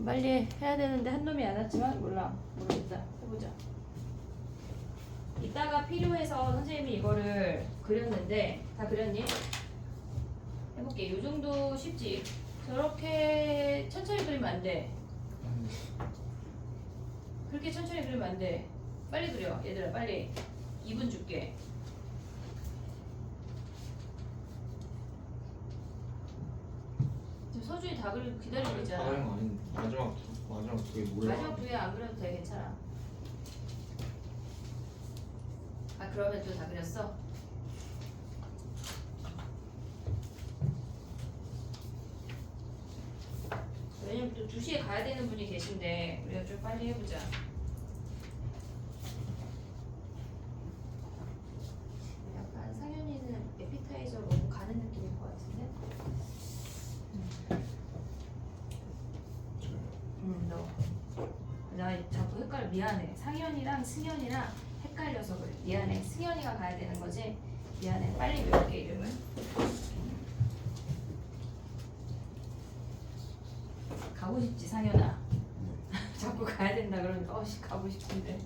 빨리 해야 되는데 한 놈이 안 왔지만 모르겠다. 해보자. 이따가 필요해서 선생님이 이거를 그렸는데 다 그렸니? 해볼게. 요 정도 쉽지. 저렇게 천천히 그리면 안 돼. 그렇게 천천히 그리면 안 돼. 빨리 그려. 얘들아 빨리. 2분 줄게. 지금 서준이 다 그리고 기다리고 있잖아. 다 그린 거 아닌데. 마지막 두 개 몰라. 마지막 두 개 안 그려도 돼. 괜찮아. 아 그러면 또 다 그렸어? 왜냐면 또 2시에 가야 되는 분이 계신데 우리가 좀 빨리 해보자. 약간 상현이는 에피타이저 너무 가는 느낌일 것 같은데? 너. 나 자꾸 헷갈려. 미안해. 상현이랑 승현이랑 헷갈려서 그래. 미안해. 승현이가 가야 되는 거지? 미안해. 빨리 외울게 이름을. 가고 싶지 상현아. 자꾸 가야 된다 그러니까 어씨 가고 싶은데.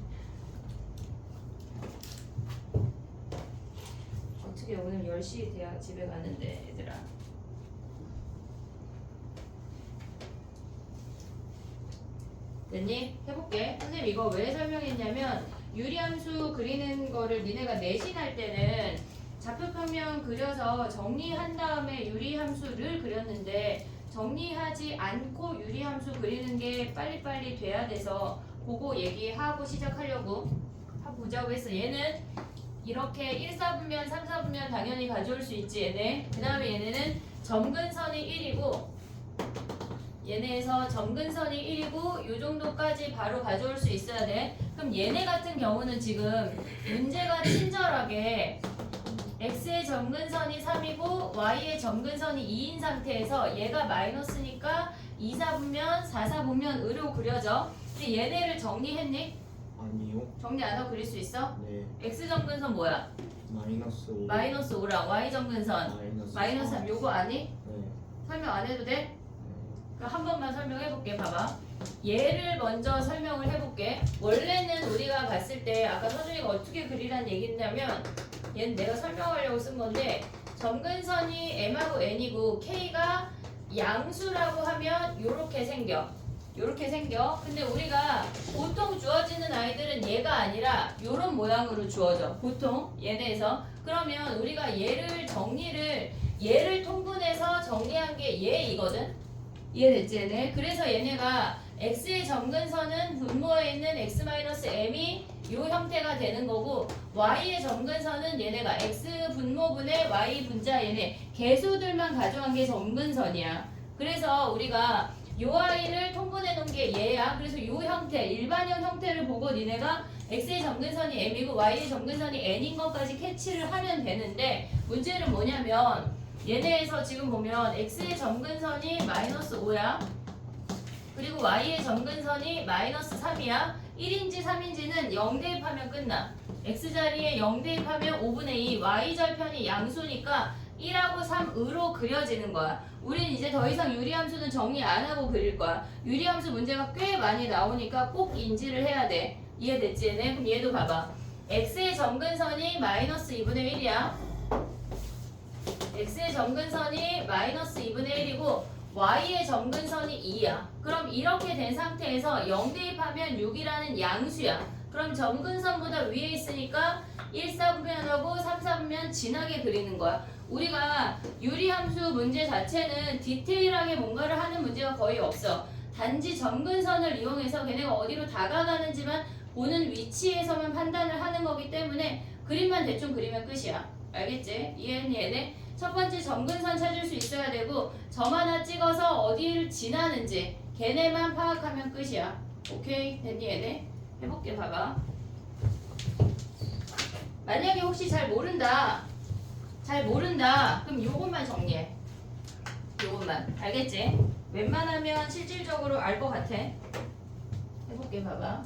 어떻게 오늘 10시에 돼야 집에 가는데 얘들아. 됐니? 해볼게. 선생님 이거 왜 설명했냐면 유리함수 그리는 거를 니네가 내신할 때는 좌표평면 그려서 정리한 다음에 유리함수를 그렸는데 정리하지 않고 유리함수 그리는 게 빨리빨리 돼야 돼서 그거 얘기하고 시작하려고 보자고 했어. 얘는 이렇게 1, 4분면, 3, 4분면 당연히 가져올 수 있지 얘네. 그 다음에 얘네는 점근선이 1이고 얘네에서 점근선이 1이고 요 정도까지 바로 가져올 수 있어야 돼. 그럼 얘네 같은 경우는 지금 문제가 친절하게 x의 점근선이 3이고 y의 점근선이 2인 상태에서 얘가 마이너스니까 2, 4분면, 4, 4분면으로 그려져. 근데 얘네를 정리했니? 아니요. 정리 안 하고 그릴 수 있어? 네. x 점근선 뭐야? 마이너스 5. 마이너스 5랑 y 점근선 마이너스 3. 요거 아니? 네. 설명 안 해도 돼? 네. 그럼 한 번만 설명해볼게. 봐봐. 얘를 먼저 설명을 해볼게. 원래는 우리가 봤을 때 아까 서준이가 어떻게 그리란 얘기했냐면 얘는 내가 설명하려고 쓴 건데 점근선이 m하고 n이고 k가 양수라고 하면 요렇게 생겨. 요렇게 생겨. 근데 우리가 보통 주어지는 아이들은 얘가 아니라 요런 모양으로 주어져. 보통 얘네에서. 그러면 우리가 얘를 통분해서 정리한 게 얘이거든. 이해됐지 얘네? 그래서 얘네가 x의 점근선은 분모에 있는 x-m이 요 형태가 되는 거고 y의 점근선은 얘네가 x 분모분의 y 분자 얘네 개수들만 가져간 게 점근선이야. 그래서 우리가 요 i를 통분해 놓은 게 얘야. 그래서 요 형태 일반형 형태를 보고 니네가 x의 점근선이 m이고 y의 점근선이 n인 것까지 캐치를 하면 되는데 문제는 뭐냐면 얘네에서 지금 보면 x의 점근선이 마이너스 5야. 그리고 y의 점근선이 마이너스 3이야. 1인지 3인지는 0 대입하면 끝나. x자리에 0 대입하면 5분의 2. y절편이 양수니까 1하고 3으로 그려지는 거야. 우린 이제 더 이상 유리함수는 정리 안 하고 그릴 거야. 유리함수 문제가 꽤 많이 나오니까 꼭 인지를 해야 돼. 이해됐지 얘네? 그럼 얘도 봐봐. x의 점근선이 마이너스 2분의 1이야. x의 점근선이 마이너스 2분의 1이고 y의 점근선이 2야. 그럼 이렇게 된 상태에서 0 대입하면 6이라는 양수야. 그럼 점근선보다 위에 있으니까 1, 4분면하고 3, 4분면 진하게 그리는 거야. 우리가 유리함수 문제 자체는 디테일하게 뭔가를 하는 문제가 거의 없어. 단지 점근선을 이용해서 걔네가 어디로 다가가는지만 보는 위치에서만 판단을 하는 거기 때문에 그림만 대충 그리면 끝이야. 알겠지? 이해했니 얘네? 첫 번째 점근선 찾을 수 있어야 되고 점 하나 찍어서 어디를 지나는지 걔네만 파악하면 끝이야. 오케이? 됐니 얘네? 해볼게. 봐봐. 만약에 혹시 잘 모른다 그럼 요것만 정리해. 요것만. 알겠지? 웬만하면 실질적으로 알 것 같아. 해볼게. 봐봐.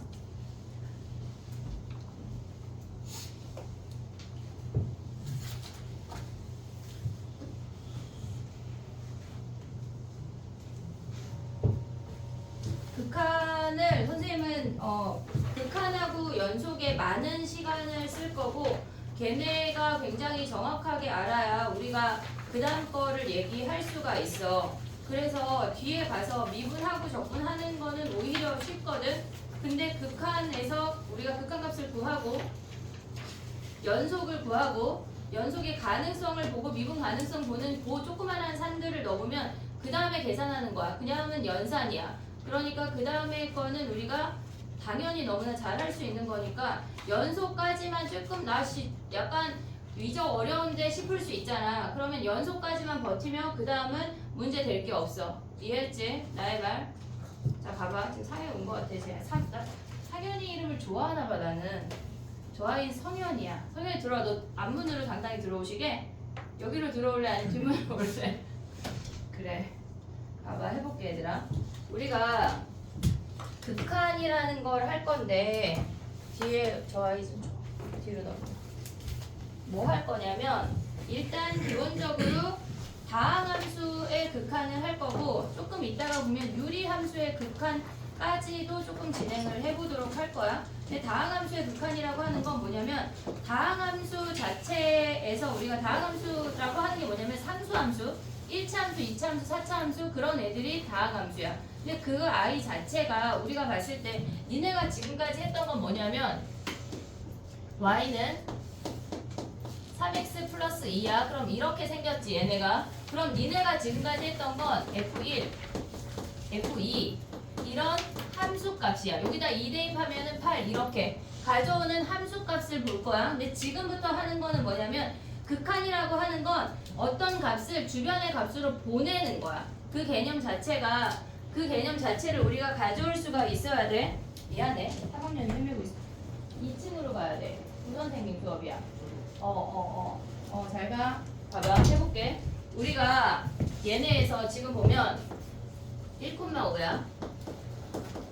극한을 선생님은 극한하고 연속에 많은 시간을 쓸 거고 걔네가 굉장히 정확하게 알아야 우리가 그 다음 거를 얘기할 수가 있어. 그래서 뒤에 가서 미분하고 적분하는 거는 오히려 쉽거든. 근데 극한에서 우리가 극한값을 구하고 연속을 구하고 연속의 가능성을 보고 미분 가능성 보는 그 조그만한 산들을 넣으면 그 다음에 계산하는 거야. 그냥은 연산이야. 그러니까 그 다음에 거는 우리가 당연히 너무나 잘할 수 있는 거니까 연속까지만 조금 약간 위적 어려운데 싶을 수 있잖아. 그러면 연속까지만 버티면 그 다음은 문제 될 게 없어. 이해했지? 나의 말. 자 봐봐. 지금 상현이 온 거 같아. 상현이 이름을 좋아하나 봐 나는. 저 아이는 성현이야. 성현이 들어와. 너 앞문으로 당당히 들어오시게. 여기로 들어올래? 아니면 뒷문으로 올래? 그래. 봐봐. 해볼게 얘들아. 우리가 극한이라는 걸 할 건데 뒤에 저 아이 좀 뒤로 넣어. 뭐 할 거냐면 일단 기본적으로 다항함수의 극한을 할 거고 조금 이따가 보면 유리함수의 극한까지도 조금 진행을 해보도록 할 거야. 근데 다항함수의 극한이라고 하는 건 뭐냐면 다항함수 자체에서 우리가 다항함수라고 하는 게 뭐냐면 상수함수 1차 함수, 2차 함수, 4차 함수 그런 애들이 다항함수야. 근데 그 아이 자체가 우리가 봤을 때 니네가 지금까지 했던 건 뭐냐면 y는 3x 플러스 2야. 그럼 이렇게 생겼지 얘네가. 그럼 니네가 지금까지 했던 건 f1, f2 이런 함수값이야. 여기다 2 대입하면은 8 이렇게 가져오는 함수값을 볼 거야. 근데 지금부터 하는 거는 뭐냐면 극한이라고 하는 건 어떤 값을 주변의 값으로 보내는 거야. 그 개념 자체를 우리가 가져올 수가 있어야 돼. 미안해. 3학년이 헤매고 있어. 2층으로 가야 돼. 부선생님 수업이야. 잘 가. 봐봐. 해볼게. 우리가 얘네에서 지금 보면 1,5야.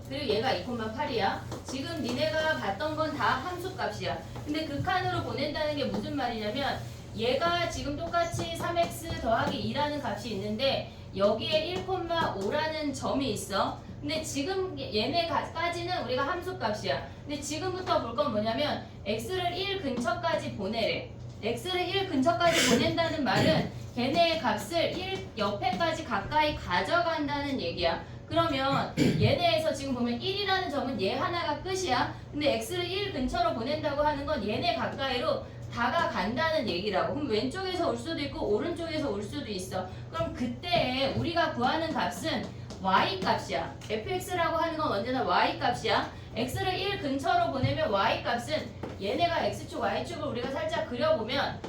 그리고 얘가 2,8이야. 지금 니네가 봤던 건 다 함수값이야. 근데 극한으로 보낸다는 게 무슨 말이냐면 얘가 지금 똑같이 3x 더하기 2라는 값이 있는데 여기에 1,5라는 점이 있어. 근데 지금 얘네까지는 우리가 함수값이야. 근데 지금부터 볼 건 뭐냐면 x를 1 근처까지 보내래. x를 1 근처까지 보낸다는 말은 걔네의 값을 1 옆에까지 가까이 가져간다는 얘기야. 그러면 얘네에서 지금 보면 1이라는 점은 얘 하나가 끝이야. 근데 x를 1 근처로 보낸다고 하는 건 얘네 가까이로 다가간다는 얘기라고. 그럼 왼쪽에서 올 수도 있고 오른쪽에서 올 수도 있어. 그럼 그때 우리가 구하는 값은 y값이야. fx라고 하는 건 언제나 y값이야. x를 1 근처로 보내면 y값은 얘네가 x축, y축을 우리가 살짝 그려보면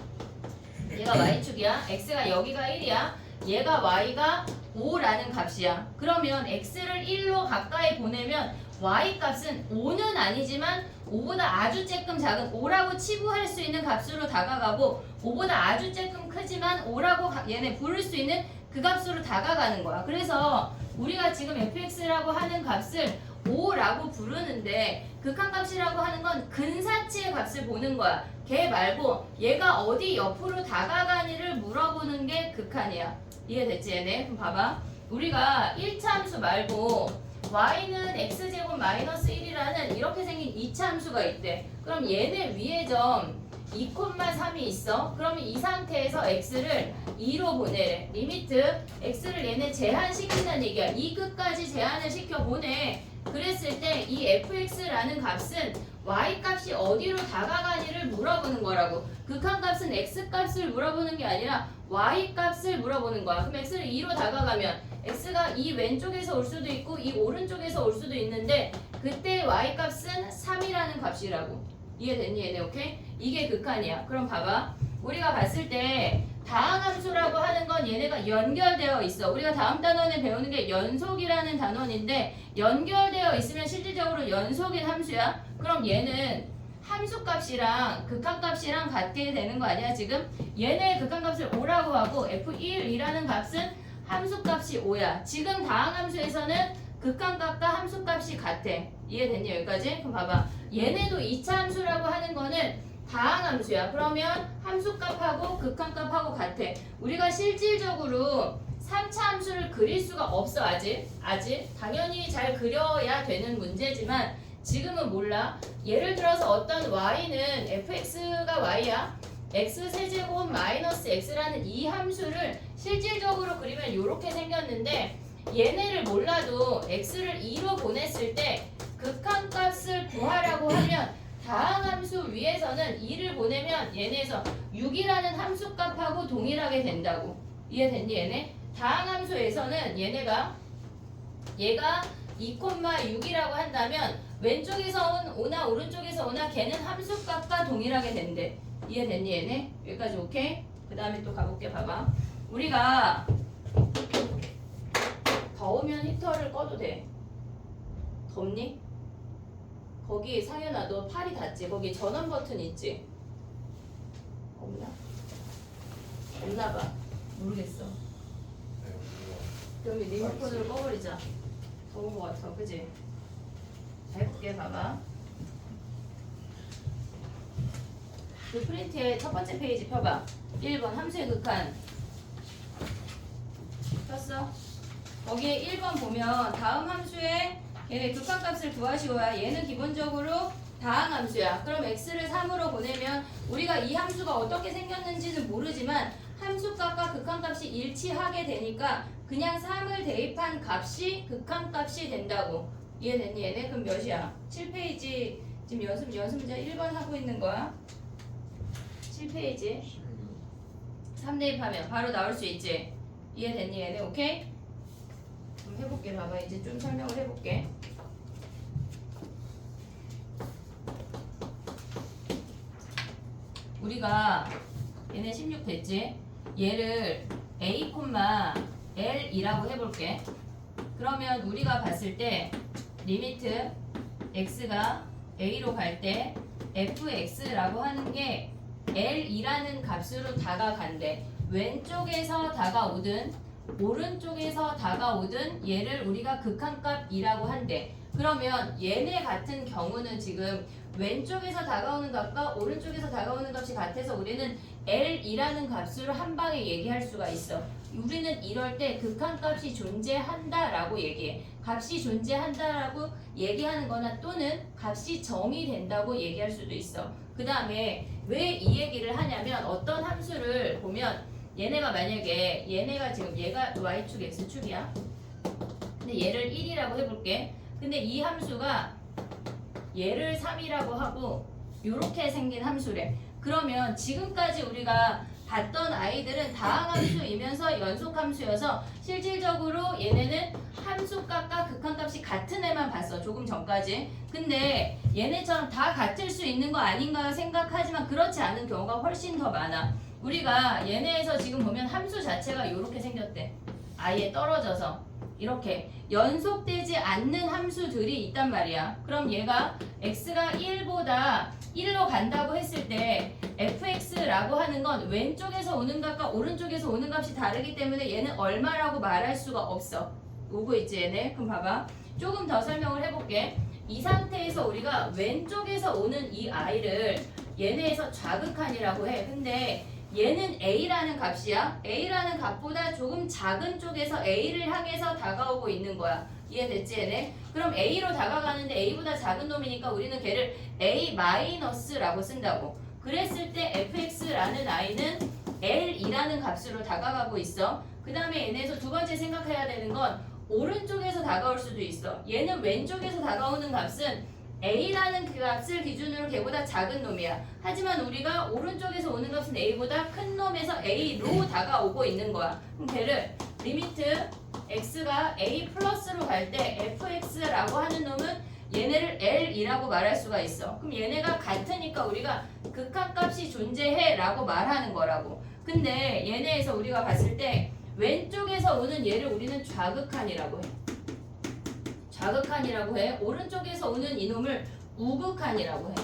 얘가 y축이야. x가 여기가 1이야. 얘가 y가 5라는 값이야. 그러면 x를 1로 가까이 보내면 y값은 5는 아니지만 5보다 아주 조금 작은 5라고 치부할 수 있는 값으로 다가가고 5보다 아주 조금 크지만 5라고 얘네 부를 수 있는 그 값으로 다가가는 거야. 그래서 우리가 지금 fx라고 하는 값을 5라고 부르는데 극한값이라고 하는 건 근사치의 값을 보는 거야. 걔 말고 얘가 어디 옆으로 다가가니를 물어보는 게 극한이야. 이해됐지 얘네? 그럼 봐봐. 우리가 1차 함수 말고 y는 x제곱 마이너스 1이라는 이렇게 생긴 2차 함수가 있대. 그럼 얘네 위에 점 2,3이 있어. 그러면 이 상태에서 x를 2로 보내래. 리미트 x를 얘네 제한시킨다는 얘기야. 이 끝까지 제한을 시켜 보내. 그랬을 때 이 fx라는 값은 y값이 어디로 다가가니를 물어보는 거라고. 극한값은 x값을 물어보는 게 아니라 y값을 물어보는 거야. 그럼 x를 2로 다가가면 x가 이 왼쪽에서 올 수도 있고 이 오른쪽에서 올 수도 있는데 그때 y값은 3이라는 값이라고. 이해됐니 얘네? 오케이? 이게 극한이야. 그럼 봐봐. 우리가 봤을 때 다항함수라고 하는 건 얘네가 연결되어 있어. 우리가 다음 단원에 배우는 게 연속이라는 단원인데 연결되어 있으면 실질적으로 연속인 함수야. 그럼 얘는 함수값이랑 극한값이랑 같게 되는 거 아니야 지금? 얘네의 극한값을 5라고 하고 f1이라는 값은 함수값이 5야. 지금 다항함수에서는 극한값과 함수값이 같아. 이해됐니 여기까지? 그럼 봐봐. 얘네도 2차 함수라고 하는 거는 다항함수야. 그러면 함수값하고 극한값하고 같아. 우리가 실질적으로 3차 함수를 그릴 수가 없어. 아직 당연히 잘 그려야 되는 문제지만 지금은 몰라. 예를 들어서 어떤 y는 fx가 y야. x 세제곱 마이너스 x라는 이 함수를 실질적으로 그리면 이렇게 생겼는데 얘네를 몰라도 x를 2로 보냈을 때 극한값을 구하라고 하면 다항함수 위에서는 2를 보내면 얘네에서 6이라는 함수값하고 동일하게 된다고. 이해됐니 얘네? 다항함수에서는 얘가 2,6이라고 한다면 왼쪽에서 오나 오른쪽에서 오나 걔는 함수값과 동일하게 된대. 이해됐니 얘네? 여기까지 오케이? 그 다음에 또 가볼게. 봐봐. 우리가 더우면 히터를 꺼도 돼. 덥니? 거기 상현아 너 팔이 닿지? 거기 전원 버튼 있지? 없나? 없나 봐. 모르겠어. 그럼 리모컨으로 꺼버리자. 더운 거 같아. 그지? 해볼게. 봐봐. 그 프린트의 첫 번째 페이지 펴봐. 1번 함수의 극한 폈어? 거기에 1번 보면 다음 함수의 얘네 극한값을 구하시오야. 얘는 기본적으로 다항함수야. 그럼 x를 3으로 보내면 우리가 이 함수가 어떻게 생겼는지는 모르지만 함수값과 극한값이 일치하게 되니까 그냥 3을 대입한 값이 극한값이 된다고. 이해됐니 얘네? 그럼 몇이야? 7페이지 지금 연습 문제 1번 하고 있는 거야. 7페이지 3 대입하면 바로 나올 수 있지. 이해됐니 얘네? 오케이? 그럼 해볼게. 봐봐. 이제 좀 설명을 해볼게. 우리가 얘네 16 됐지? 얘를 a, l이라고 해볼게. 그러면 우리가 봤을 때 리미트 x가 a로 갈 때 fx라고 하는 게 l이라는 값으로 다가간대. 왼쪽에서 다가오든 오른쪽에서 다가오든 얘를 우리가 극한값이라고 한대. 그러면 얘네 같은 경우는 지금 왼쪽에서 다가오는 값과 오른쪽에서 다가오는 값이 같아서 우리는 l이라는 값으로 한 방에 얘기할 수가 있어. 우리는 이럴 때 극한값이 존재한다라고 얘기해. 값이 존재한다라고 얘기하는 거나 또는 값이 정의된다고 얘기할 수도 있어. 그 다음에 왜 이 얘기를 하냐면 어떤 함수를 보면 얘네가 만약에 얘네가 지금 얘가 y축 x축이야. 근데 얘를 1이라고 해볼게. 근데 이 함수가 얘를 3이라고 하고 요렇게 생긴 함수래. 그러면 지금까지 우리가 봤던 아이들은 다항함수이면서 연속함수여서 실질적으로 얘네는 함수값과 극한값이 같은 애만 봤어. 조금 전까지. 근데 얘네처럼 다 같을 수 있는 거 아닌가 생각하지만 그렇지 않은 경우가 훨씬 더 많아. 우리가 얘네에서 지금 보면 함수 자체가 이렇게 생겼대. 아예 떨어져서 이렇게 연속되지 않는 함수들이 있단 말이야. 그럼 얘가 x가 1보다 1로 간다고 했을 때 fx라고 하는 건 왼쪽에서 오는 값과 오른쪽에서 오는 값이 다르기 때문에 얘는 얼마라고 말할 수가 없어. 오고 있지 얘네? 그럼 봐봐. 조금 더 설명을 해볼게. 이 상태에서 우리가 왼쪽에서 오는 이 a를 얘네에서 좌극한이라고 해. 근데 얘는 a라는 값이야. a라는 값보다 조금 작은 쪽에서 a를 향해서 다가오고 있는 거야. 이해됐지 얘네? 그럼 a로 다가가는데 a보다 작은 놈이니까 우리는 걔를 a-라고 쓴다고. 그랬을 때 fx라는 i는 l이라는 값으로 다가가고 있어. 그 다음에 얘네에서 두 번째 생각해야 되는 건 오른쪽에서 다가올 수도 있어. 얘는 왼쪽에서 다가오는 값은 a라는 그 값을 기준으로 걔보다 작은 놈이야. 하지만 우리가 오른쪽에서 오는 값은 a보다 큰 놈에서 a로 다가오고 있는 거야. 그럼 걔를 리미트 x가 a 플러스로 갈 때 fx라고 하는 놈은 얘네를 l이라고 말할 수가 있어. 그럼 얘네가 같으니까 우리가 극한값이 존재해 라고 말하는 거라고. 근데 얘네에서 우리가 봤을 때 왼쪽에서 오는 얘를 우리는 좌극한이라고 해. 좌극한이라고 해. 오른쪽에서 오는 이놈을 우극한이라고 해.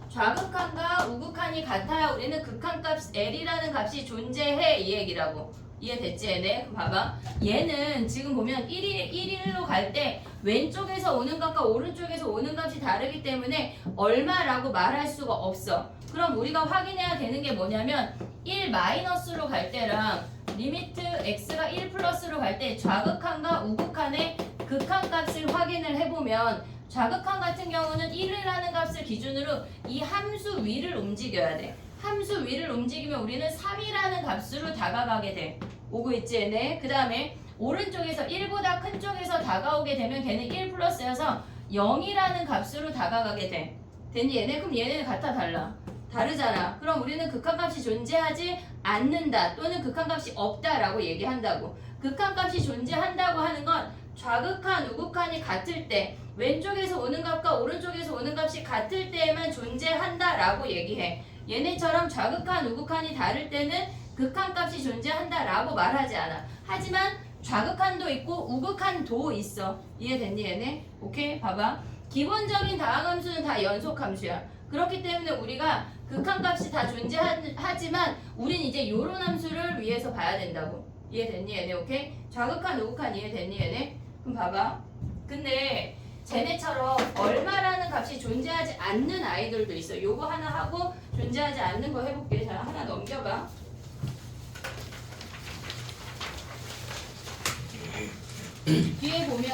좌극한과 우극한이 같아야 우리는 극한값 L이라는 값이 존재해 이 얘기라고. 이해됐지 얘네? 그럼 봐봐. 얘는 지금 보면 1로 갈 때 왼쪽에서 오는 값과 오른쪽에서 오는 값이 다르기 때문에 얼마라고 말할 수가 없어. 그럼 우리가 확인해야 되는 게 뭐냐면 1-로 갈 때랑 리미트 x가 1 플러스로 갈 때 좌극한과 우극한의 극한값을 확인을 해보면 좌극한 같은 경우는 1이라는 값을 기준으로 이 함수 위를 움직여야 돼. 함수 위를 움직이면 우리는 3이라는 값으로 다가가게 돼. 오고 있지 얘네. 그 다음에 오른쪽에서 1보다 큰 쪽에서 다가오게 되면 걔는 1 플러스여서 0이라는 값으로 다가가게 돼. 됐니 얘네? 그럼 얘네는 같아 달라? 다르잖아. 그럼 우리는 극한값이 존재하지 않는다 또는 극한값이 없다라고 얘기한다고. 극한값이 존재한다고 하는 건 좌극한, 우극한이 같을 때 왼쪽에서 오는 값과 오른쪽에서 오는 값이 같을 때에만 존재한다라고 얘기해. 얘네처럼 좌극한, 우극한이 다를 때는 극한값이 존재한다라고 말하지 않아. 하지만 좌극한도 있고 우극한도 있어. 이해됐니 얘네? 오케이? 봐봐. 기본적인 다항함수는 다 연속함수야. 그렇기 때문에 우리가 극한값이 다 존재하지만 우린 이제 요런 함수를 위해서 봐야 된다고. 이해됐니 얘네? 오케이? 좌극한, 우극한 이해됐니 얘네? 그럼 봐봐. 근데 쟤네처럼 얼마라는 값이 존재하지 않는 아이들도 있어. 요거 하나 하고 존재하지 않는 거 해볼게. 자, 하나 넘겨봐. 뒤에 보면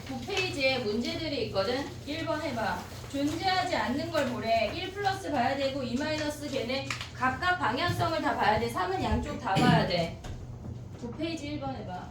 9페이지에 문제들이 있거든. 1번 해봐. 존재하지 않는 걸 보래. 1 플러스 봐야 되고 2 마이너스 걔네 각각 방향성을 다 봐야 돼. 3은 양쪽 다 봐야 돼. 9페이지 1번 해봐.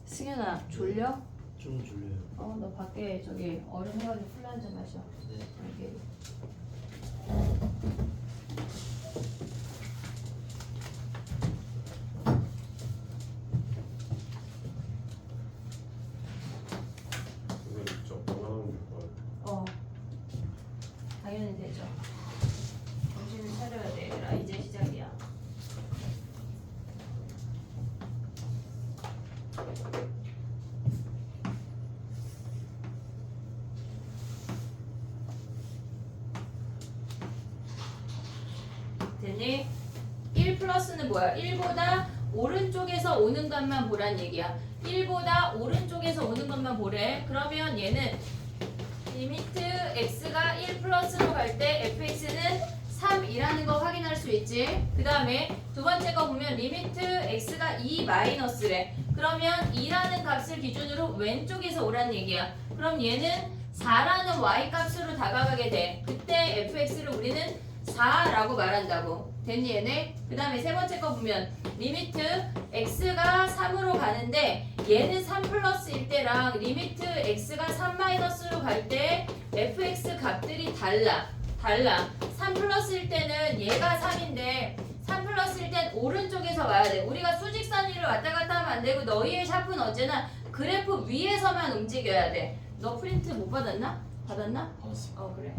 승현아 졸려? 좀 졸려요. 너 밖에 저기 얼음 해가지고 술 한잔 마셔. 네. 여기. 이거 직접 건강하면 될까요? 당연히 되죠. 정신을 차려야 돼 얘들아. 이제 시작이야. 됐니? 1 플러스는 뭐야? 1보다 오른쪽에서 오는 것만 보란 얘기야. 1보다 오른쪽에서 오는 것만 보래. 그러면 얘는 리미트 x가 1 플러스로 갈 때 fx는 3이라는 거 확인할 수 있지. 그 다음에 두 번째 거 보면 리미트 x가 2 마이너스래. 그러면 2라는 값을 기준으로 왼쪽에서 오란 얘기야. 그럼 얘는 4라는 y 값으로 다가가게 돼. 그때 fx를 우리는 4라고 말한다고. 됐니 얘네? 그 다음에 세 번째 거 보면 리미트 x가 3으로 가는데 얘는 3 플러스일 때랑 리미트 x가 3 마이너스로 갈 때 fx 값들이 달라. 3 플러스일 때는 얘가 3인데 3 플러스일 땐 오른쪽에서 와야 돼. 우리가 수직선 위를 왔다 갔다 하면 안 되고 너희의 샤프는 언제나 그래프 위에서만 움직여야 돼. 너 프린트 못 받았나? 받았나? 받았어. 그래.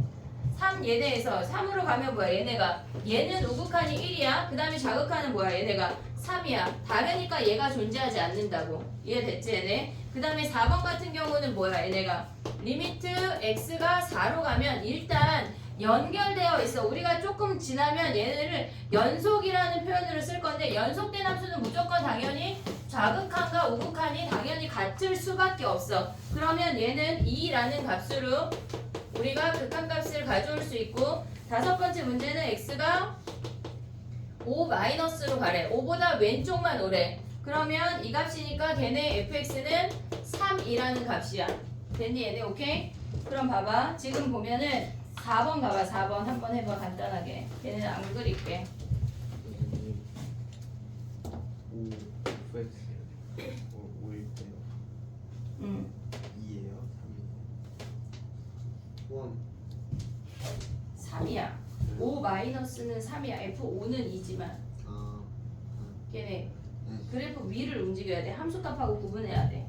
3 얘네에서 3으로 가면 뭐야 얘네가. 얘는 우극한이 1이야. 그 다음에 좌극한은 뭐야 얘네가 3이야. 다르니까 얘가 존재하지 않는다고. 이해됐지 얘네? 그 다음에 4번 같은 경우는 뭐야 얘네가. 리미트 x가 4로 가면 일단 연결되어 있어. 우리가 조금 지나면 얘네를 연속이라는 표현으로 쓸 건데 연속된 함수는 무조건 당연히 좌극한과 우극한이 당연히 같을 수밖에 없어. 그러면 얘는 2라는 값으로 우리가 극한값을 가져올 수 있고 다섯 번째 문제는 x가 5 마이너스로 가래. 5보다 왼쪽만 오래. 그러면 이 값이니까 걔네 fx는 3이라는 값이야. 됐니 얘네? 오케이? 그럼 봐봐. 지금 보면은 4번 가봐. 4번 한번 해봐. 간단하게. 얘는 안 그릴게. 5 fx 5일 때요. 2예요. 3. 3이야. 5 마이너스는 3이야. f5는 2지만 아. 걔네 그래프 위를 움직여야 돼. 함수값하고 구분해야 돼.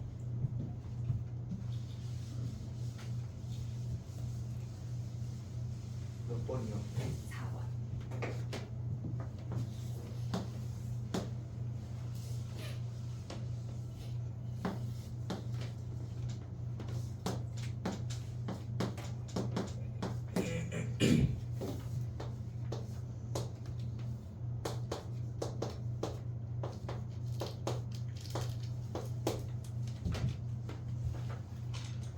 몇 번이요? 4번.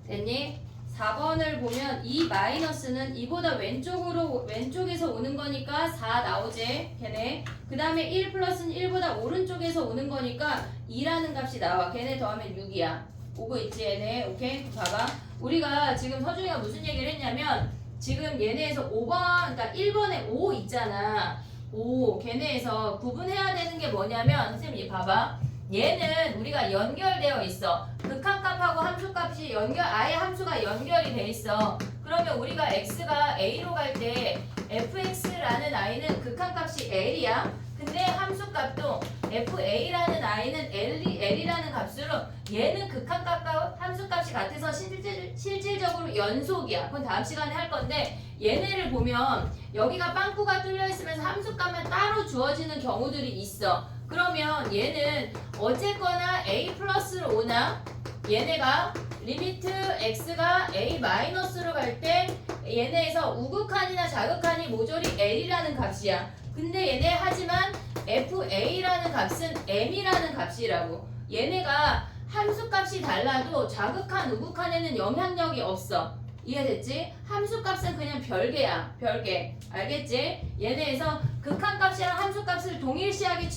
됐니? 4번을 보면 이 마이너스는 이보다 왼쪽에서 오는 거니까 4 나오지 걔네. 그 다음에 1 플러스는 1보다 오른쪽에서 오는 거니까 2라는 값이 나와. 걔네 더하면 6이야. 오고 있지 얘네. 오케이? 봐봐. 우리가 지금 서준이가 무슨 얘기를 했냐면 지금 얘네에서 5번 그러니까 1번에 5 있잖아. 5 걔네에서 구분해야 되는 게 뭐냐면 선생님 봐봐. 얘는 우리가 연결되어 있어. 극한값하고 함수값이 아예 함수가 연결이 돼 있어. 그러면 우리가 x가 a로 갈 때 fx라는 i는 극한값이 l이야. 근데 함수값도 fa라는 i는 l이라는 값으로 얘는 극한값과 함수값이 같아서 실질적으로 연속이야. 그건 다음 시간에 할 건데 얘네를 보면 여기가 빵꾸가 뚫려 있으면서 함수값만 따로 주어지는 경우들이 있어. 그러면 얘는 어쨌거나 a 플러스로 오나 얘네가 리미트 x가 a 마이너스로 갈 때 얘네에서 우극한이나 자극한이 모조리 l이라는 값이야. 근데 얘네 하지만 fa라는 값은 m이라는 값이라고. 얘네가 함수값이 달라도 자극한 우극한에는 영향력이 없어. 이해됐지? 함수값은 그냥 별개야. 별개. 알겠지? 얘네에서 극한값이랑 함수값을 동일시하게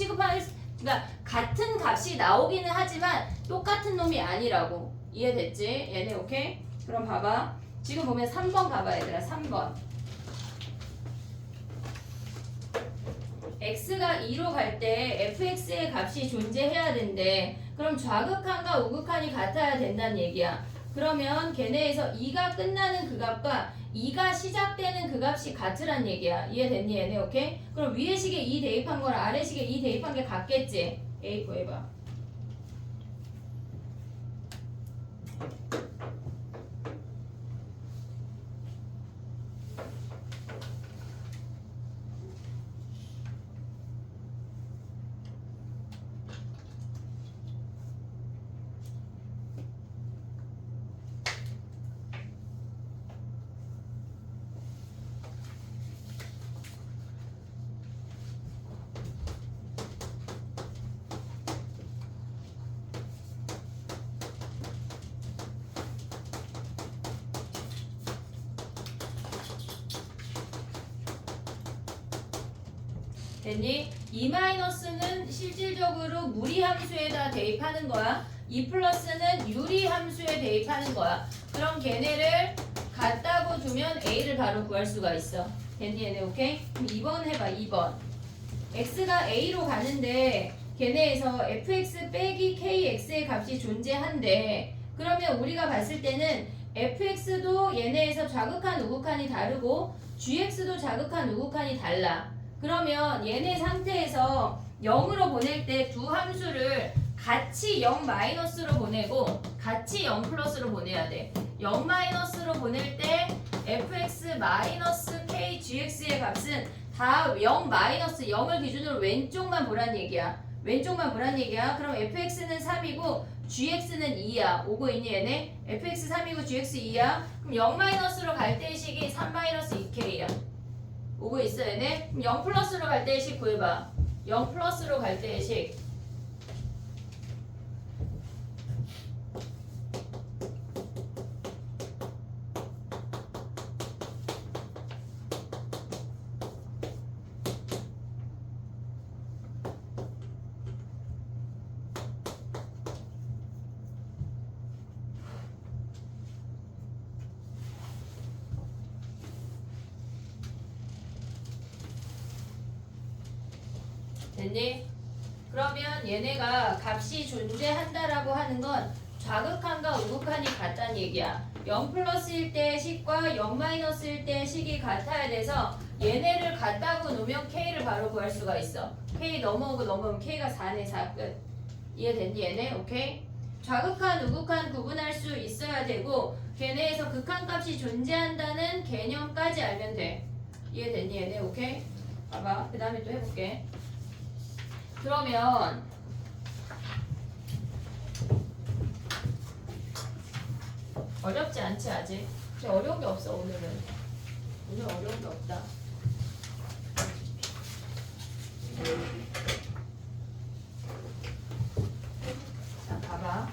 그러니까 같은 값이 나오기는 하지만 똑같은 놈이 아니라고. 이해됐지? 얘네 오케이? 그럼 봐봐. 지금 보면 3번 봐봐 얘들아. 3번. x가 2로 갈 때 fx의 값이 존재해야 된대. 그럼 좌극한과 우극한이 같아야 된다는 얘기야. 그러면 걔네에서 2가 끝나는 그 값과 2가 시작되는 그 값이 같으란 얘기야. 이해됐니 얘네 오케이? 그럼 위에 식에 2 대입한 거랑 아래 식에 2 대입한 게 같겠지? A 구해봐. 됐니? 2-는 실질적으로 무리함수에다 대입하는 거야. 2 플러스는 유리함수에 대입하는 거야. 그럼 걔네를 같다고 두면 A를 바로 구할 수가 있어. 됐니 얘네 오케이? 그럼 2번 해봐 2번. X가 A로 가는데 걔네에서 fx 빼기 kx의 값이 존재한대. 그러면 우리가 봤을 때는 fx도 얘네에서 좌극한 우극한이 다르고 gx도 좌극한 우극한이 달라. 그러면 얘네 상태에서 0으로 보낼 때 두 함수를 같이 0 마이너스로 보내고 같이 0 플러스로 보내야 돼. 0 마이너스로 보낼 때 fx 마이너스 k gx의 값은 다 0 마이너스 0을 기준으로 왼쪽만 보란 얘기야. 왼쪽만 보란 얘기야. 그럼 fx는 3이고 gx는 2야. 오고 있니 얘네? fx 3이고 gx 2야. 그럼 0 마이너스로 갈 때의 식이 3 마이너스 2k야. 오고 있어 얘네? 그럼 0 플러스로 갈 때의 식 구해봐. 0 플러스로 갈 때의 식. 됐니? 그러면 얘네가 값이 존재한다라고 하는 건 좌극한과 우극한이 같다는 얘기야. 0 플러스일 때의 식과 0 마이너스일 때의 식이 같아야 돼서 얘네를 같다고 놓으면 K를 바로 구할 수가 있어. K 넘어오고 넘어오면 K가 4네 4 끝. 이해됐니 얘네? 오케이? 좌극한, 우극한 구분할 수 있어야 되고 걔네에서 극한값이 존재한다는 개념까지 알면 돼. 이해됐니 얘네? 오케이? 봐봐. 그 다음에 또 해볼게. 그러면 어렵지 않지 아직? 어려운 게 없어 오늘은. 오늘 어려운 게 없다. 자 봐봐.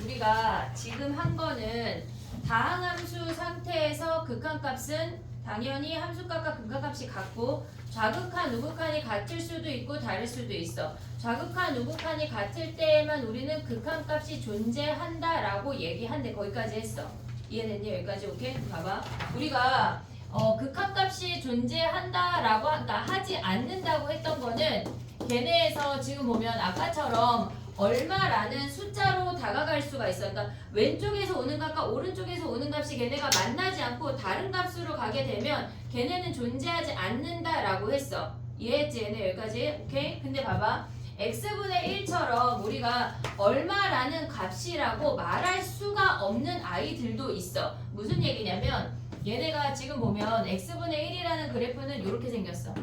우리가 우리가 지금 한 거는 다항함수 상태에서 극한값은 당연히 함수값과 극한값이 같고 좌극한 우극한이 같을 수도 있고 다를 수도 있어. 좌극한 우극한이 같을 때에만 우리는 극한값이 존재한다라고 얘기한대. 거기까지 했어. 이해됐니? 여기까지. 오케이? 봐봐. 우리가 극한값이 존재한다라고 하지 않는다고 했던 거는 걔네에서 지금 보면 아까처럼 얼마라는 숫자로 다가갈 수가 있어. 그러니까 왼쪽에서 오는 값과 오른쪽에서 오는 값이 걔네가 만나지 않고 다른 값으로 가게 되면 걔네는 존재하지 않는다라고 했어. 이해했지? 얘네 여기까지? 오케이? 근데 봐봐. x분의 1처럼 우리가 얼마라는 값이라고 말할 수가 없는 아이들도 있어. 무슨 얘기냐면 얘네가 지금 보면 x분의 1이라는 그래프는 이렇게 생겼어.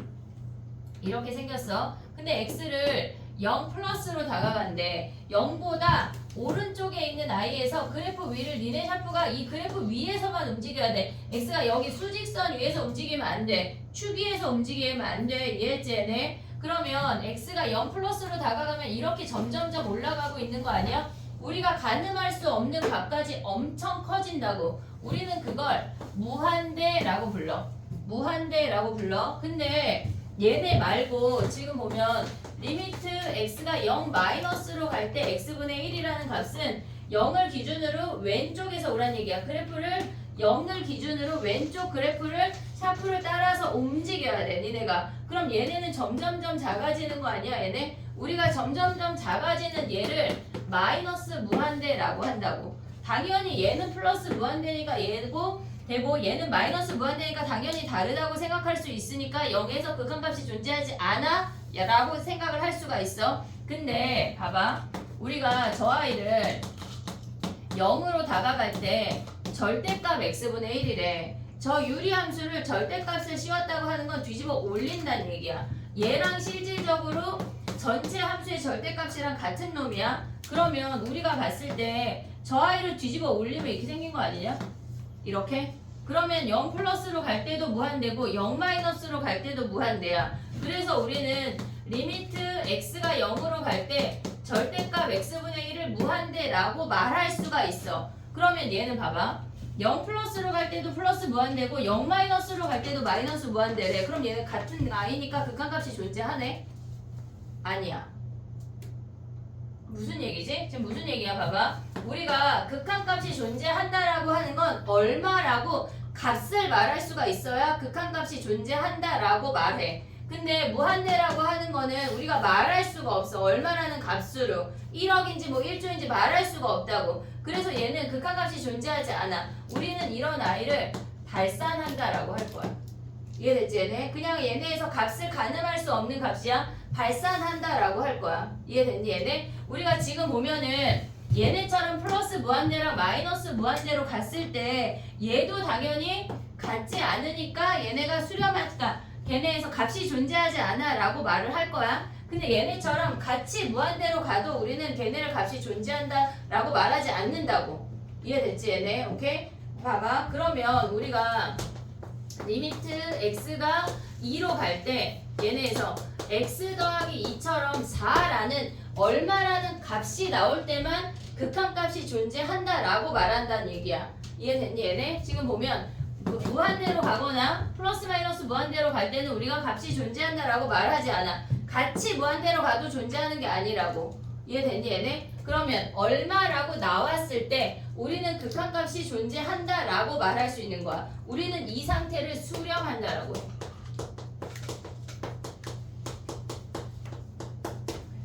이렇게 생겼어. 근데 x를 0 플러스로 다가간대. 0보다 오른쪽에 있는 아이에서 그래프 위를 니네 샤프가 이 그래프 위에서만 움직여야 돼. x가 여기 수직선 위에서 움직이면 안 돼. 축 위에서 움직이면 안 돼. 이해했지 얘네? 그러면 x가 0 플러스로 다가가면 이렇게 점점점 올라가고 있는 거 아니야? 우리가 가늠할 수 없는 값까지 엄청 커진다고. 우리는 그걸 무한대라고 불러. 무한대라고 불러. 근데 얘네 말고 지금 보면 리미트 x가 0 마이너스로 갈 때 x분의 1이라는 값은 0을 기준으로 왼쪽에서 오란 얘기야. 그래프를 0을 기준으로 왼쪽 그래프를 샤프를 따라서 움직여야 돼. 니네가. 그럼 얘네는 점점점 작아지는 거 아니야 얘네? 우리가 점점점 작아지는 얘를 마이너스 무한대라고 한다고. 당연히 얘는 플러스 무한대니까 얘고 되고 얘는 마이너스 무한대니까 당연히 다르다고 생각할 수 있으니까 0에서 극한값이 존재하지 않아? 라고 생각을 할 수가 있어. 근데 봐봐. 우리가 저 아이를 0으로 다가갈 때 절대값 x분의 1이래. 저 유리함수를 절대값을 씌웠다고 하는 건 뒤집어 올린다는 얘기야. 얘랑 실질적으로 전체 함수의 절대값이랑 같은 놈이야. 그러면 우리가 봤을 때 저 아이를 뒤집어 올리면 이렇게 생긴 거 아니냐? 이렇게? 그러면 0 플러스로 갈 때도 무한대고 0 마이너스로 갈 때도 무한대야. 그래서 우리는 리미트 x가 0으로 갈 때 절대값 x분의 1을 무한대라고 말할 수가 있어. 그러면 얘는 봐봐. 0 플러스로 갈 때도 플러스 무한대고 0 마이너스로 갈 때도 마이너스 무한대래. 그럼 얘는 같은 아이니까 극한값이 존재하네? 아니야. 무슨 얘기지? 지금 무슨 얘기야? 봐봐. 우리가 극한값이 존재한다라고 하는 건 얼마라고 값을 말할 수가 있어야 극한값이 존재한다라고 말해. 근데 무한대라고 하는 거는 우리가 말할 수가 없어. 얼마라는 값으로 1억인지 뭐 1조인지 말할 수가 없다고. 그래서 얘는 극한값이 존재하지 않아. 우리는 이런 아이를 발산한다라고 할 거야. 이해됐지 얘네? 그냥 얘네에서 값을 가늠할 수 없는 값이야. 발산한다라고 할 거야. 이해됐니 얘네? 우리가 지금 보면은 얘네처럼 플러스 무한대랑 마이너스 무한대로 갔을 때 얘도 당연히 같지 않으니까 얘네가 수렴하니까 걔네에서 값이 존재하지 않아 라고 말을 할 거야. 근데 얘네처럼 같이 무한대로 가도 우리는 걔네를 값이 존재한다 라고 말하지 않는다고. 이해됐지 얘네? 오케이? 봐봐. 그러면 우리가 리미트 x가 2로 갈 때 얘네에서 x 더하기 2처럼 4라는 얼마라는 값이 나올 때만 극한값이 존재한다라고 말한다는 얘기야. 이해됐니 얘네? 지금 보면 무한대로 가거나 플러스 마이너스 무한대로 갈 때는 우리가 값이 존재한다라고 말하지 않아. 같이 무한대로 가도 존재하는 게 아니라고. 이해됐니 얘네? 그러면 얼마라고 나왔을 때 우리는 극한값이 존재한다라고 말할 수 있는 거야. 우리는 이 상태를 수렴한다라고 해.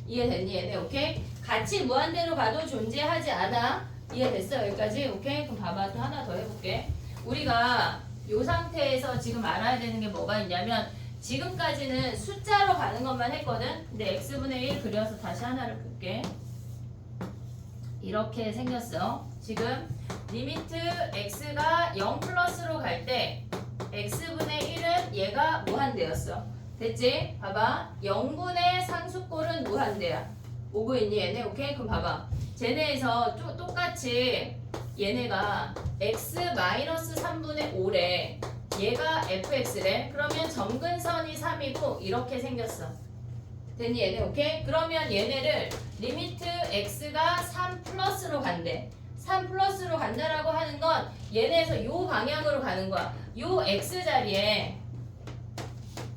이해됐니 얘네? 오케이? 같이 무한대로 가도 존재하지 않아. 이해됐어? 여기까지? 오케이? 그럼 봐봐. 또 하나 더 해볼게. 우리가 이 상태에서 지금 알아야 되는 게 뭐가 있냐면 지금까지는 숫자로 가는 것만 했거든. 근데 x분의 1 그려서 다시 하나를 볼게. 이렇게 생겼어. 지금 리미트 x가 0 플러스로 갈 때 x분의 1은 얘가 무한대였어. 됐지? 봐봐. 0분의 상수꼴은 무한대야. 오고 있니 얘네? 오케이? 그럼 봐봐. 쟤네에서 똑같이 얘네가 x-3분의 5래. 얘가 fx래. 그러면 점근선이 3이고 이렇게 생겼어. 됐니 얘네? 오케이? 그러면 얘네를 리미트 x가 3 플러스로 간대. 3 플러스로 간다라고 하는 건 얘네에서 요 방향으로 가는 거야. 요 x 자리에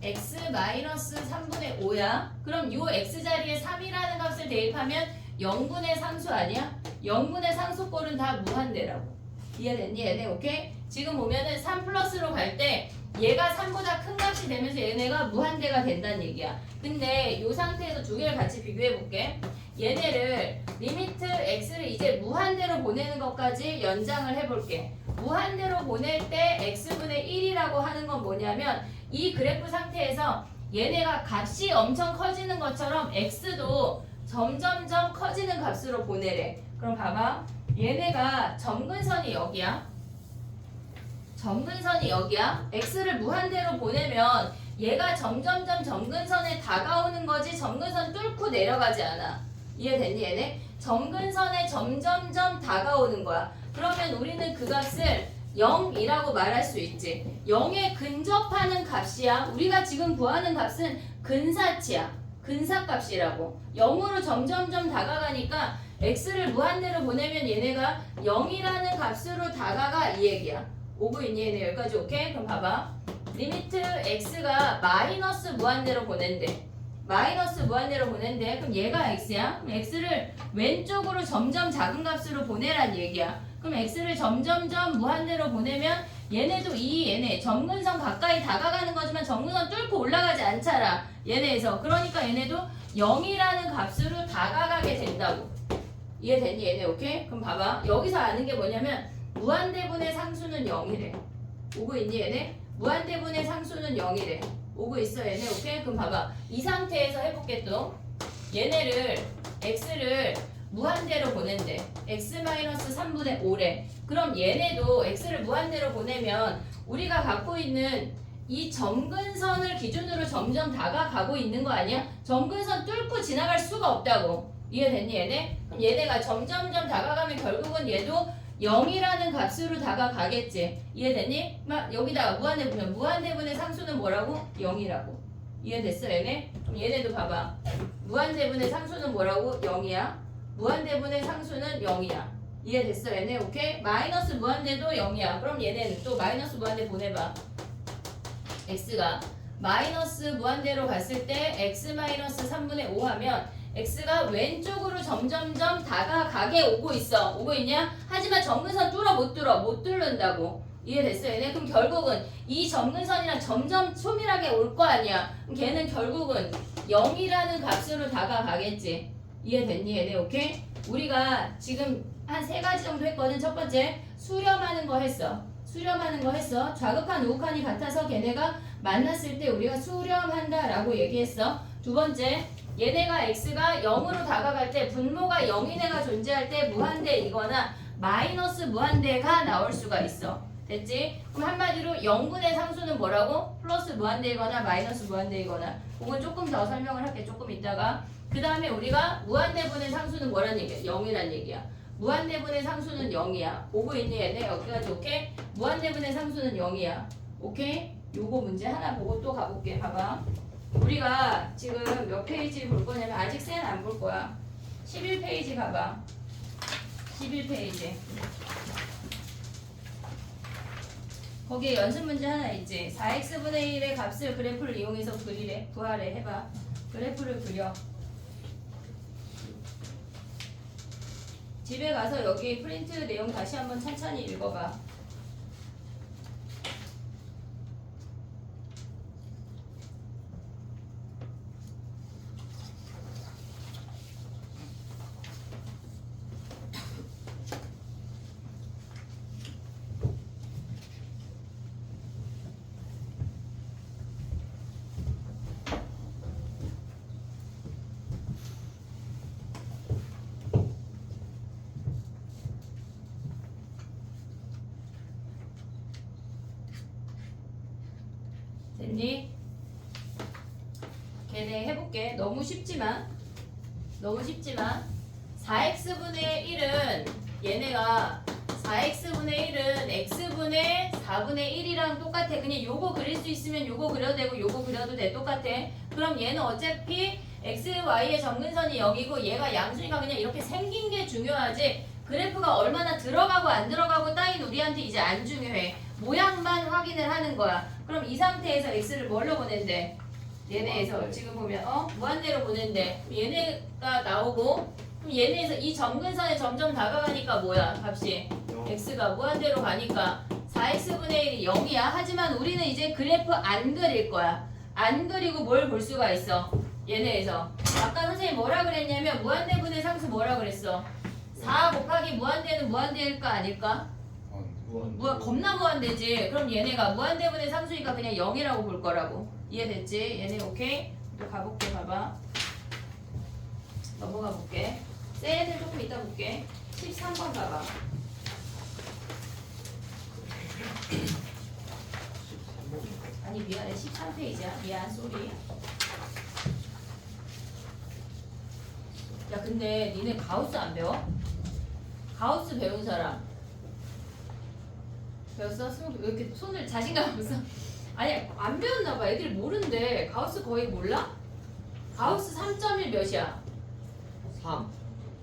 x 마이너스 3분의 5야. 그럼 요 x 자리에 3이라는 값을 대입하면 0분의 상수 아니야? 0분의 상수꼴은 다 무한대라고. 이해됐니 얘네? 오케이? 지금 보면은 3 플러스로 갈 때 얘가 3보다 큰 값이 되면서 얘네가 무한대가 된다는 얘기야. 근데 이 상태에서 두 개를 같이 비교해 볼게. 얘네를 리미트 x를 이제 무한대로 보내는 것까지 연장을 해볼게. 무한대로 보낼 때 x분의 1이라고 하는 건 뭐냐면 이 그래프 상태에서 얘네가 값이 엄청 커지는 것처럼 x도 점점점 커지는 값으로 보내래. 그럼 봐봐. 얘네가 점근선이 여기야. 점근선이 여기야. x를 무한대로 보내면 얘가 점점점 점근선에 다가오는 거지 점근선 뚫고 내려가지 않아. 이해됐니 얘네? 점근선에 점점점 다가오는 거야. 그러면 우리는 그 값을 0이라고 말할 수 있지. 0에 근접하는 값이야. 우리가 지금 구하는 값은 근사치야. 근사값이라고. 0으로 점점점 다가가니까 x를 무한대로 보내면 얘네가 0이라는 값으로 다가가 이 얘기야. 오고 있니 얘네? 여기까지 오케이? 그럼 봐봐. 리미트 x가 마이너스 무한대로 보낸대. 마이너스 무한대로 보낸대. 그럼 얘가 x야? 그럼 x를 왼쪽으로 점점 작은 값으로 보내란 얘기야. 그럼 x를 점점점 무한대로 보내면 얘네도 얘네 점근선 가까이 다가가는 거지만 점근선 뚫고 올라가지 않잖아. 얘네에서. 그러니까 얘네도 0이라는 값으로 다가가게 된다고. 이해됐니 얘네? 오케이? 그럼 봐봐. 여기서 아는 게 뭐냐면 무한대분의 상수는 0이래. 오고 있니 얘네? 무한대분의 상수는 0이래. 오고 있어 얘네? 오케이? 그럼 봐봐. 이 상태에서 해볼게 또. 얘네를 x를 무한대로 보낸대. x-3분의 5래. 그럼 얘네도 x를 무한대로 보내면 우리가 갖고 있는 이 점근선을 기준으로 점점 다가가고 있는 거 아니야? 점근선 뚫고 지나갈 수가 없다고. 이해됐니 얘네? 그럼 얘네가 점점점 다가가면 결국은 얘도 0이라는 값으로 다가가겠지. 이해됐니? 막 여기다가 무한대분면 무한대분의 상수는 뭐라고? 0이라고. 이해됐어 얘네? 그럼 얘네도 봐봐. 무한대분의 상수는 뭐라고? 0이야. 무한대분의 상수는 0이야. 이해됐어 얘네? 오케이? 마이너스 무한대도 0이야. 그럼 얘네는 또 마이너스 무한대 보내봐. x가 마이너스 무한대로 갔을 때 x-3분의 5 하면 x가 왼쪽으로 점점점 다가가게 오고 있어. 오고 있냐? 하지만 점근선 뚫어 못 뚫어? 못 뚫는다고. 이해됐어 얘네? 그럼 결국은 이 점근선이랑 점점 초밀하게 올 거 아니야. 그럼 걔는 결국은 0이라는 값으로 다가가겠지. 이해됐니 얘네? 오케이? 우리가 지금 한 3가지 정도 했거든. 첫 번째 수렴하는 거 했어. 수렴하는 거 했어. 좌극한 우극한이 같아서 걔네가 만났을 때 우리가 수렴한다 라고 얘기했어. 두 번째 얘네가 x가 0으로 다가갈 때 분모가 0인 애가 존재할 때 무한대이거나 마이너스 무한대가 나올 수가 있어. 됐지? 그럼 한마디로 0분의 상수는 뭐라고? 플러스 무한대이거나 마이너스 무한대이거나. 그건 조금 더 설명을 할게. 조금 이따가. 그 다음에 우리가 무한대분의 상수는 뭐란 얘기야? 0이란 얘기야. 무한대분의 상수는 0이야. 오고 있니 얘네? 여기까지 오케이? 무한대분의 상수는 0이야. 오케이? 요거 문제 하나 보고 또 가볼게. 봐봐. 우리가 지금 몇 페이지 볼 거냐면 아직 쌤 안 볼 거야. 11페이지 가봐. 11페이지. 거기에 연습 문제 하나 있지. 4x분의 1의 값을 그래프를 이용해서 그리래. 구하래. 해봐. 그래프를 그려. 집에 가서 여기 프린트 내용 다시 한번 천천히 읽어봐. 됐니? 걔네 해볼게. 너무 쉽지만 4x분의 1은 얘네가 4x분의 1은 x분의 4분의 1이랑 똑같아. 그냥 요거 그릴 수 있으면 요거 그려도 되고 요거 그려도 돼. 똑같아. 그럼 얘는 어차피 x, y의 점근선이 여기고 얘가 양수니까 그냥 이렇게 생긴 게 중요하지. 그 그래프가 얼마나 들어가고 안 들어가고 따윈 우리한테 이제 안 중요해. 모양만 확인을 하는 거야. 그럼 이 상태에서 x를 뭘로 보낸대? 얘네에서 무한대. 지금 보면 무한대로 보낸대. 얘네가 나오고 그럼 얘네에서 이 점근선에 점점 다가가니까 뭐야 값이? x가 무한대로 가니까 4x분의 1이 0이야. 하지만 우리는 이제 그래프 안 그릴 거야. 안 그리고 뭘 볼 수가 있어? 얘네에서 아까 선생님 뭐라 그랬냐면 무한대분의 상수 뭐라 그랬어? 4 곱하기 무한대는 무한대일까 아닐까? 겁나 무한대지. 그럼 얘네가 무한대분의 상수니까 그냥 0이라고 볼 거라고. 이해됐지? 얘네 오케이? 또 가볼게. 봐봐. 넘어가 볼게. 쟤네들 조금 이따 볼게. 13번 봐봐. 13번인가? 아니 미안해. 13페이지야. 미안. 쏘리. 야 근데 니네 가우스 안 배워? 가우스 배운 사람 배웠어? 왜 이렇게 손을 자신감 없어? 아니 안 배웠나 봐. 애들이 모른대. 가우스 거의 몰라? 가우스 3.1 몇이야? 3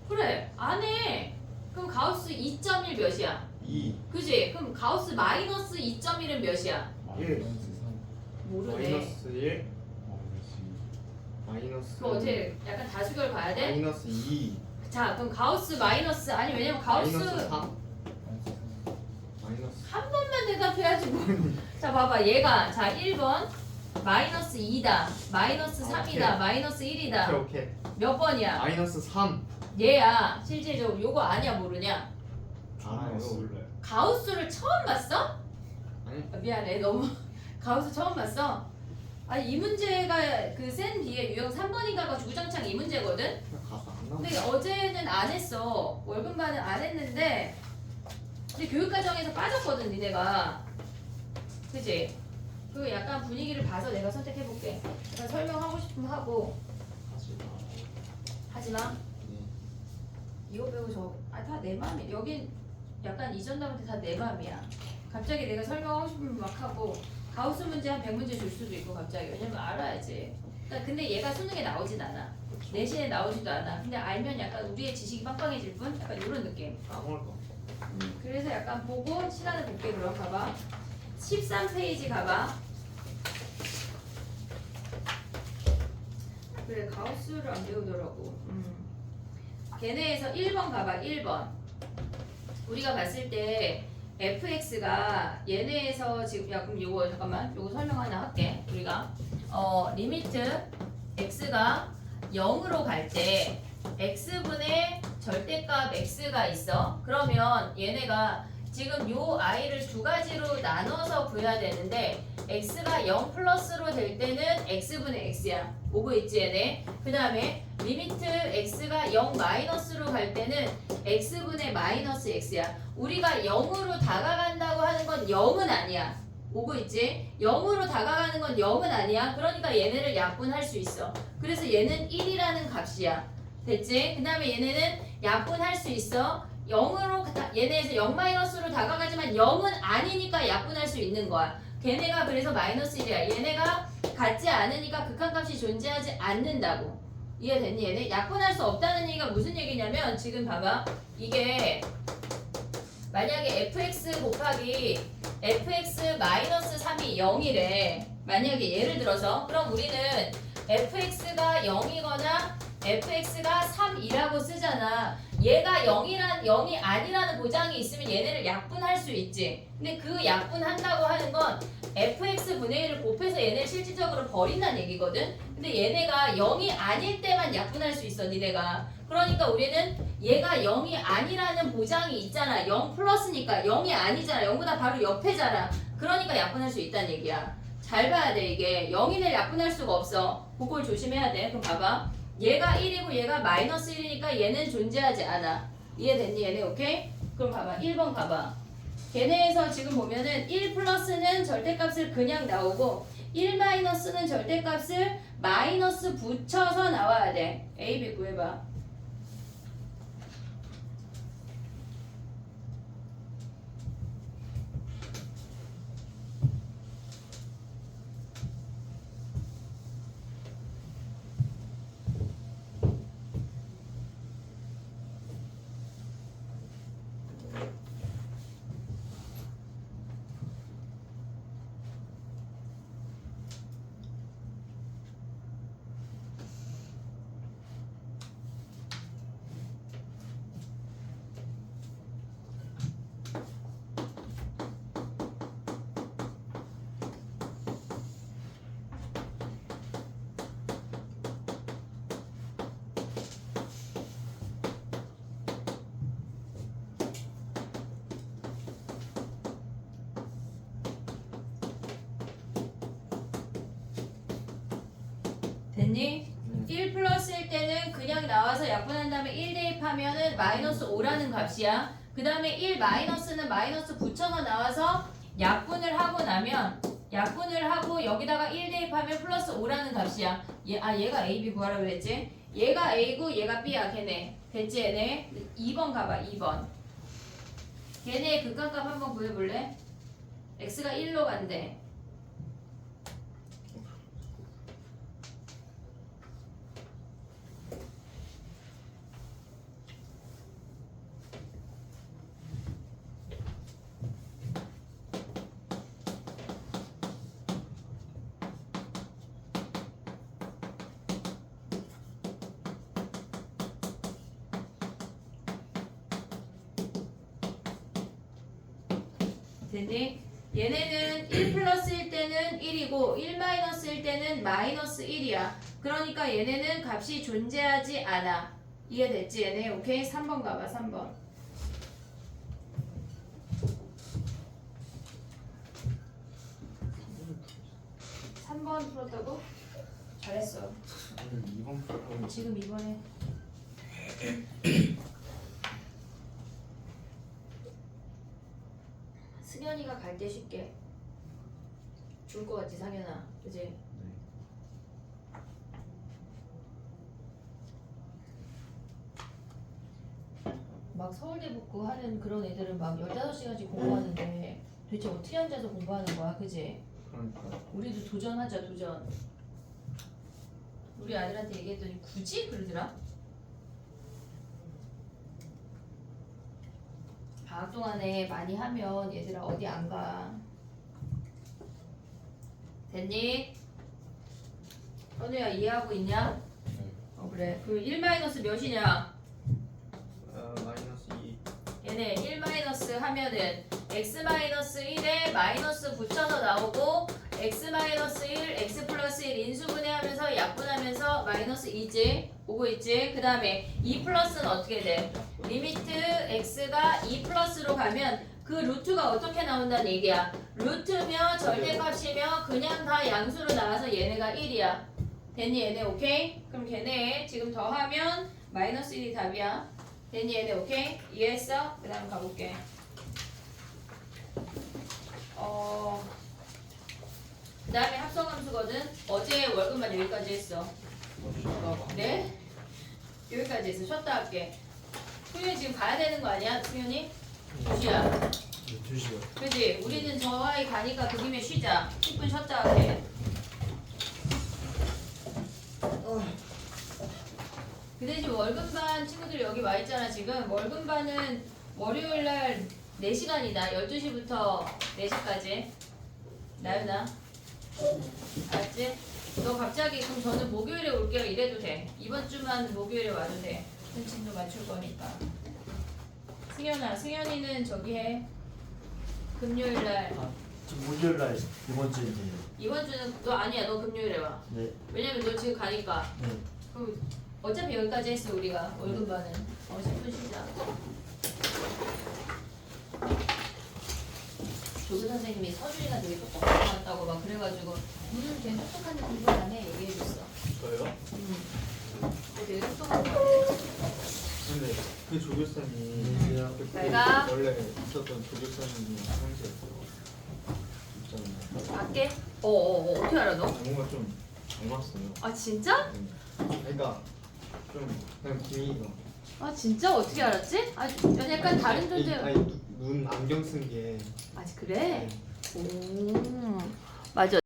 그래 안 해. 그럼 가우스 2.1 몇이야? 2 그지? 그럼 가우스 마이너스 2.1은 몇이야? 1 모르네. 마이너스 1 마이너스 그거 어떻게 약간 다수결 봐야 돼? 마이너스 2 자 그럼 가우스 마이너스 아니 왜냐면 가우스 마이너스 3 마이너스 한 번만 대답해야지 뭐. 자 봐봐 얘가 자 1번 마이너스 2다 마이너스 3이다 오케이. 마이너스 1이다 오케이 몇 번이야? 마이너스 3 얘야 실제적으로 요거 아냐 모르냐? 알아요 가우스를 처음 봤어? 아니 아, 미안해 너무 가우스 처음 봤어? 아니 이 문제가 그 센 B의 유형 3번인가가 주구장창 이 문제거든? 그냥 가서 안 나와 근데 어제는 안 했어 월급반은 안 했는데 근데 교육과정에서 빠졌거든 니네가 그지? 그 약간 분위기를 봐서 내가 선택해볼게 내가 설명하고 싶으면 하고 하지마 이거 배우 다 내 맘이야 여긴 약간 이전 답한테 다 내 맘이야 갑자기 내가 설명하고 싶으면 막 하고 가우스 문제 한 100문제 줄 수도 있고 갑자기 왜냐면 알아야지 그러니까 근데 얘가 수능에 나오진 않아 내신에 나오지도 않아 근데 알면 약간 우리의 지식이 빵빵해질 뿐 약간 이런 느낌 까먹을 거 그래서 약간 보고 시간을 볼게 그럼 봐봐 13페이지 가봐 그래 가우스를 안 배우더라고 걔네에서 1번 가봐 1번 우리가 봤을 때 fx가 얘네에서 지금 야 그럼 요거 잠깐만 요거 설명 하나 할게 우리가 리미트 x가 0으로 갈 때 x분의 절대값 x가 있어 그러면 얘네가 지금 요 i를 두 가지로 나눠서 구해야 되는데 x가 0 플러스로 될 때는 x분의 x야 오고 있지 얘네 그 다음에 리미트 x가 0 마이너스로 갈 때는 x분의 마이너스 x야 우리가 0으로 다가간다고 하는 건 0은 아니야 오고 있지? 0으로 다가가는 건 0은 아니야 그러니까 얘네를 약분할 수 있어 그래서 얘는 1이라는 값이야 됐지? 그 다음에 얘네는 약분할 수 있어 0으로 얘네에서 0 마이너스로 다가가지만 0은 아니니까 약분할 수 있는 거야 걔네가 그래서 마이너스 1이야 얘네가 같지 않으니까 극한값이 존재하지 않는다고 이해됐니 얘네? 약분할 수 없다는 얘기가 무슨 얘기냐면 지금 봐봐 이게 만약에 fx 곱하기 fx 마이너스 3이 0이래 만약에 예를 들어서 그럼 우리는 fx가 0이거나 fx가 3이라고 쓰잖아 얘가 0이 아니라는 보장이 있으면 얘네를 약분할 수 있지 근데 그 약분한다고 하는 건 fx분의 1을 곱해서 얘네를 실질적으로 버린다는 얘기거든 근데 얘네가 0이 아닐 때만 약분할 수 있어 니네가 그러니까 우리는 얘가 0이 아니라는 보장이 있잖아 0 플러스니까 0이 아니잖아 0보다 바로 옆에잖아 그러니까 약분할 수 있다는 얘기야 잘 봐야 돼 이게 0인을 약분할 수가 없어 그걸 조심해야 돼 그럼 봐봐 얘가 1이고 얘가 마이너스 1이니까 얘는 존재하지 않아 이해됐니 얘네 오케이? 그럼 봐봐 1번 가봐 걔네에서 지금 보면은 1 플러스는 절대값을 그냥 나오고 1 마이너스는 절대값을 마이너스 붙여서 나와야 돼 A, B 구해봐 됐니? 1 플러스일 때는 그냥 나와서 약분한 다음에 1 대입하면은 마이너스 5라는 값이야. 그 다음에 1 마이너스는 마이너스 붙여서 나와서 약분을 하고 나면 약분을 하고 여기다가 1 대입하면 플러스 5라는 값이야. 얘가 A, B 구하라고 그랬지? 얘가 A고 얘가 B야 걔네. 됐지 얘네? 2번 가봐 2번. 걔네의 극한값 한번 구해볼래? X가 1로 간대. 됐니? 얘네는 1 플러스일 때는 1이고 1 마이너스일 때는 마이너스 1이야. 그러니까 얘네는 값이 존재하지 않아. 이해됐지 얘네? 오케이? 3번 가봐 3번. 3번 풀었다고? 잘했어. 오늘 2번 풀고 지금 이번에 승현이가 갈 때 쉽게 줄 것 같지 상현아, 그지? 막 서울대 붙고 하는 그런 애들은 막 15시간씩 공부하는데 도대체 어떻게 앉아서 공부하는 거야, 그지? 그러니까 우리도 도전하자 도전. 우리 아들한테 얘기했더니 굳이 그러더라. 방학 동안에 많이 하면 얘들아 어디 안 가. 됐니? 현우야 이해하고 있냐? 그래. 그 1 마이너스 몇이냐? 마이너스 2 얘네 1 마이너스 하면은 x 마이너스 1에 마이너스 붙여서 나오고 x 마이너스 1, x 플러스 1 인수분해하면서 약분하면서 마이너스 2지. 보고 있지? 그 다음에 2 플러스는 어떻게 돼? 리미트 x가 2 플러스로 가면 그 루트가 어떻게 나온다는 얘기야. 루트며 절대값이며 그냥 다 양수로 나와서 얘네가 1이야. 됐니 얘네 오케이? 그럼 걔네 지금 더하면 마이너스 1이 답이야. 됐니 얘네 오케이? 이해했어? 그 다음 가볼게. 그 다음에 합성함수거든. 어제 월급만 여기까지 했어. 네? 여기까지 했어. 쉬었다 할게. 수현이 지금 가야 되는 거 아니야? 수현이? 2시야. 2시요. 그지? 우리는 저 아이 가니까 그 김에 쉬자. 10분 쉬었다 할게. 그 대신 월급반 친구들이 여기 와 있잖아 지금. 월급반은 월요일날 4시간이다. 12시부터 4시까지. 나연아. 알았지? 너 갑자기 그럼 저는 목요일에 올게요 이래도 돼. 이번 주만 목요일에 와도 돼. 현침도 맞출 거니까. 승현아, 승현이는 저기 해. 금요일날. 지금 목요일날 이번 주에 돼요. 이번 주는 너 아니야. 너 금요일에 와. 네. 왜냐면 너 지금 가니까. 네. 그럼 어차피 여기까지 했어 우리가 월급반은. 10분 쉬자. 조교 선생님이 서준이가 되게 똑똑한 것 같다고 막 그래가지고 걔 똑똑한데 공부 안 해 얘기해줬어. 저요? 걔 되게 똑똑한 것 같아. 근데 그 조교쌤이 안녕하세요. 그때 잘 가. 원래 있었던 조교쌤이 형제였어요. 있잖아요. 밖에? 어떻게 알아 너? 뭔가 좀 닮았어요. 아 진짜? 그러니까 좀 그냥 분위기가 아 진짜? 어떻게 알았지? 아 약간 다른 존재. 아니 눈 안경 쓴 게 아 그래? 오 맞아.